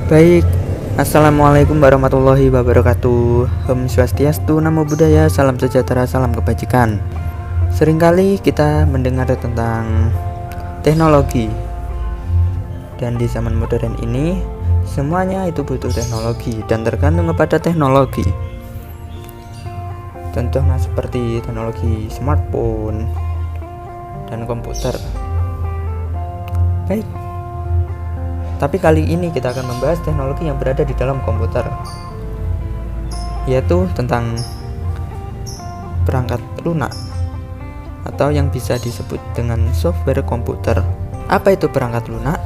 Baik, Assalamualaikum warahmatullahi wabarakatuh. Om Swastiastu, Namo Buddhaya, salam sejahtera, salam kebajikan. Seringkali kita mendengar tentang teknologi, dan di zaman modern ini semuanya itu butuh teknologi dan tergantung kepada teknologi. Contohnya seperti teknologi smartphone dan komputer. Baik, tapi kali ini kita akan membahas teknologi yang berada di dalam komputer, yaitu tentang perangkat lunak atau yang bisa disebut dengan software komputer. Apa itu perangkat lunak?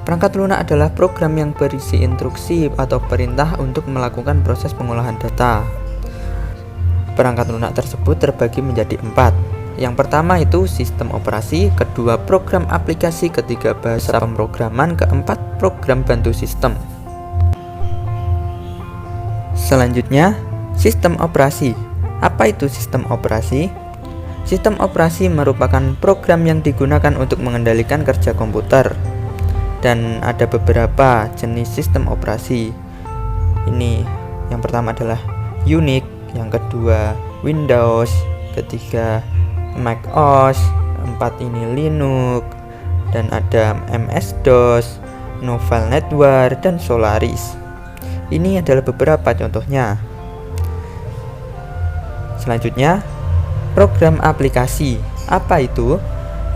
Perangkat lunak adalah program yang berisi instruksi atau perintah untuk melakukan proses pengolahan data. Perangkat lunak tersebut terbagi menjadi 4. Yang pertama itu sistem operasi, kedua program aplikasi, ketiga bahasa pemrograman, keempat program bantu sistem. Selanjutnya, sistem operasi. Apa itu sistem operasi? Sistem operasi merupakan program yang digunakan untuk mengendalikan kerja komputer. Dan ada beberapa jenis sistem operasi. Ini yang pertama adalah Unix, yang kedua Windows, ketiga Mac OS, 4 ini Linux, dan ada MS-DOS, Novell Network, dan Solaris. Ini adalah beberapa contohnya. Selanjutnya, program aplikasi. Apa itu?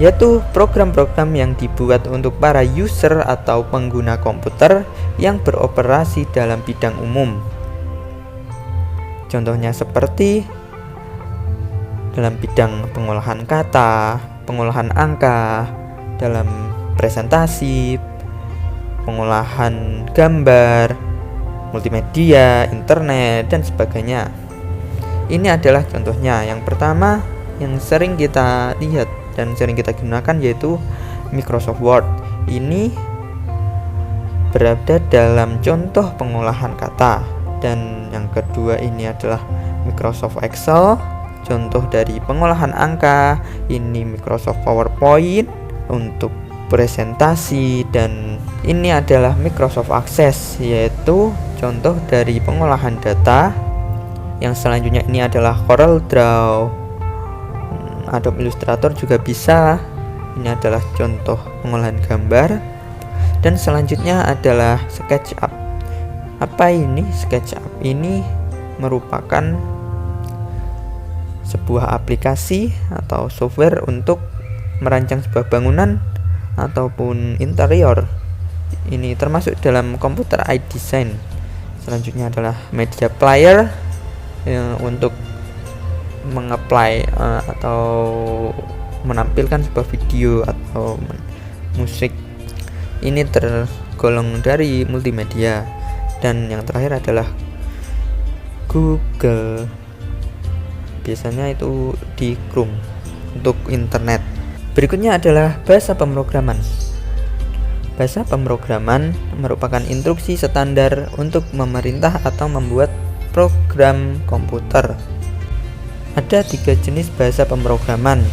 Yaitu program-program yang dibuat untuk para user atau pengguna komputer yang beroperasi dalam bidang umum. Contohnya seperti dalam bidang pengolahan kata, pengolahan angka, dalam presentasi, pengolahan gambar, multimedia, internet, dan sebagainya. Ini adalah contohnya. Yang pertama yang sering kita lihat dan sering kita gunakan yaitu Microsoft Word. Ini berada dalam contoh pengolahan kata. Dan yang kedua ini adalah Microsoft Excel, contoh dari pengolahan angka. Ini Microsoft PowerPoint untuk presentasi, dan ini adalah Microsoft Access, yaitu contoh dari pengolahan data. Yang selanjutnya ini adalah CorelDRAW, Adobe Illustrator juga bisa. Ini adalah contoh pengolahan gambar. Dan selanjutnya adalah SketchUp. Apa ini SketchUp? Ini merupakan sebuah aplikasi atau software untuk merancang sebuah bangunan ataupun interior. Ini termasuk dalam komputer aided design. Selanjutnya adalah media player untuk mengapply atau menampilkan sebuah video atau musik. Ini tergolong dari multimedia. Dan yang terakhir adalah Google. Biasanya itu di Chrome untuk internet. Berikutnya adalah bahasa pemrograman. Bahasa pemrograman merupakan instruksi standar untuk memerintah atau membuat program komputer. Ada 3 jenis bahasa pemrograman,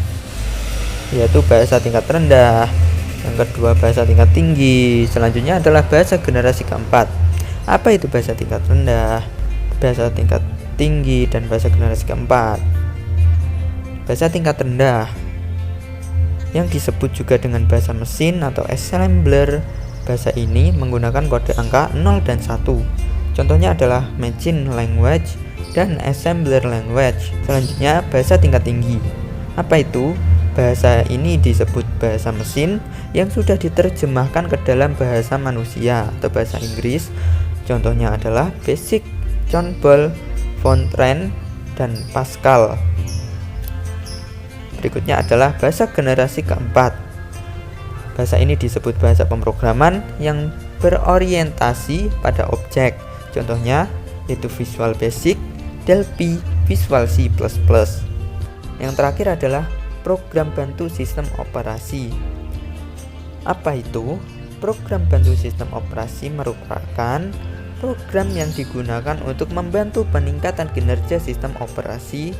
yaitu bahasa tingkat rendah, yang kedua bahasa tingkat tinggi, selanjutnya adalah bahasa generasi keempat. Apa itu bahasa tingkat rendah, bahasa tingkat tinggi, dan bahasa generasi keempat? Bahasa tingkat rendah yang disebut juga dengan bahasa mesin atau assembler. Bahasa ini menggunakan kode angka 0 dan 1. Contohnya adalah machine language dan assembler language. Selanjutnya bahasa tingkat tinggi. Apa itu? Bahasa ini disebut bahasa mesin yang sudah diterjemahkan ke dalam bahasa manusia atau bahasa Inggris. Contohnya adalah Basic, John Ball, Fortran, dan Pascal. Berikutnya adalah bahasa generasi keempat. Bahasa ini disebut bahasa pemrograman yang berorientasi pada objek. Contohnya yaitu Visual Basic, Delphi, Visual C++. Yang terakhir adalah program bantu sistem operasi. Apa itu? Program bantu sistem operasi merupakan program yang digunakan untuk membantu peningkatan kinerja sistem operasi.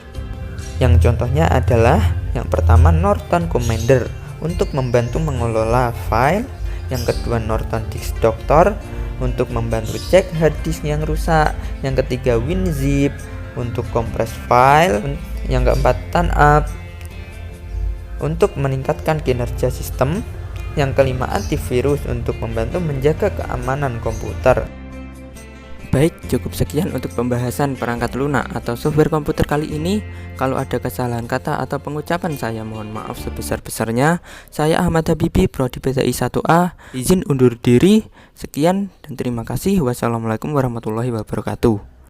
Yang contohnya adalah yang pertama Norton Commander untuk membantu mengelola file. Yang kedua Norton Disk Doctor untuk membantu cek hard disk yang rusak. Yang ketiga WinZip untuk kompres file. Yang keempat TANUP untuk meningkatkan kinerja sistem. Yang kelima antivirus untuk membantu menjaga keamanan komputer. Baik, cukup sekian untuk pembahasan perangkat lunak atau software komputer kali ini. Kalau ada kesalahan kata atau pengucapan saya mohon maaf sebesar-besarnya. Saya Ahmad Habibi, Prodi PTI 1A. Izin undur diri. Sekian dan terima kasih. Wassalamualaikum warahmatullahi wabarakatuh.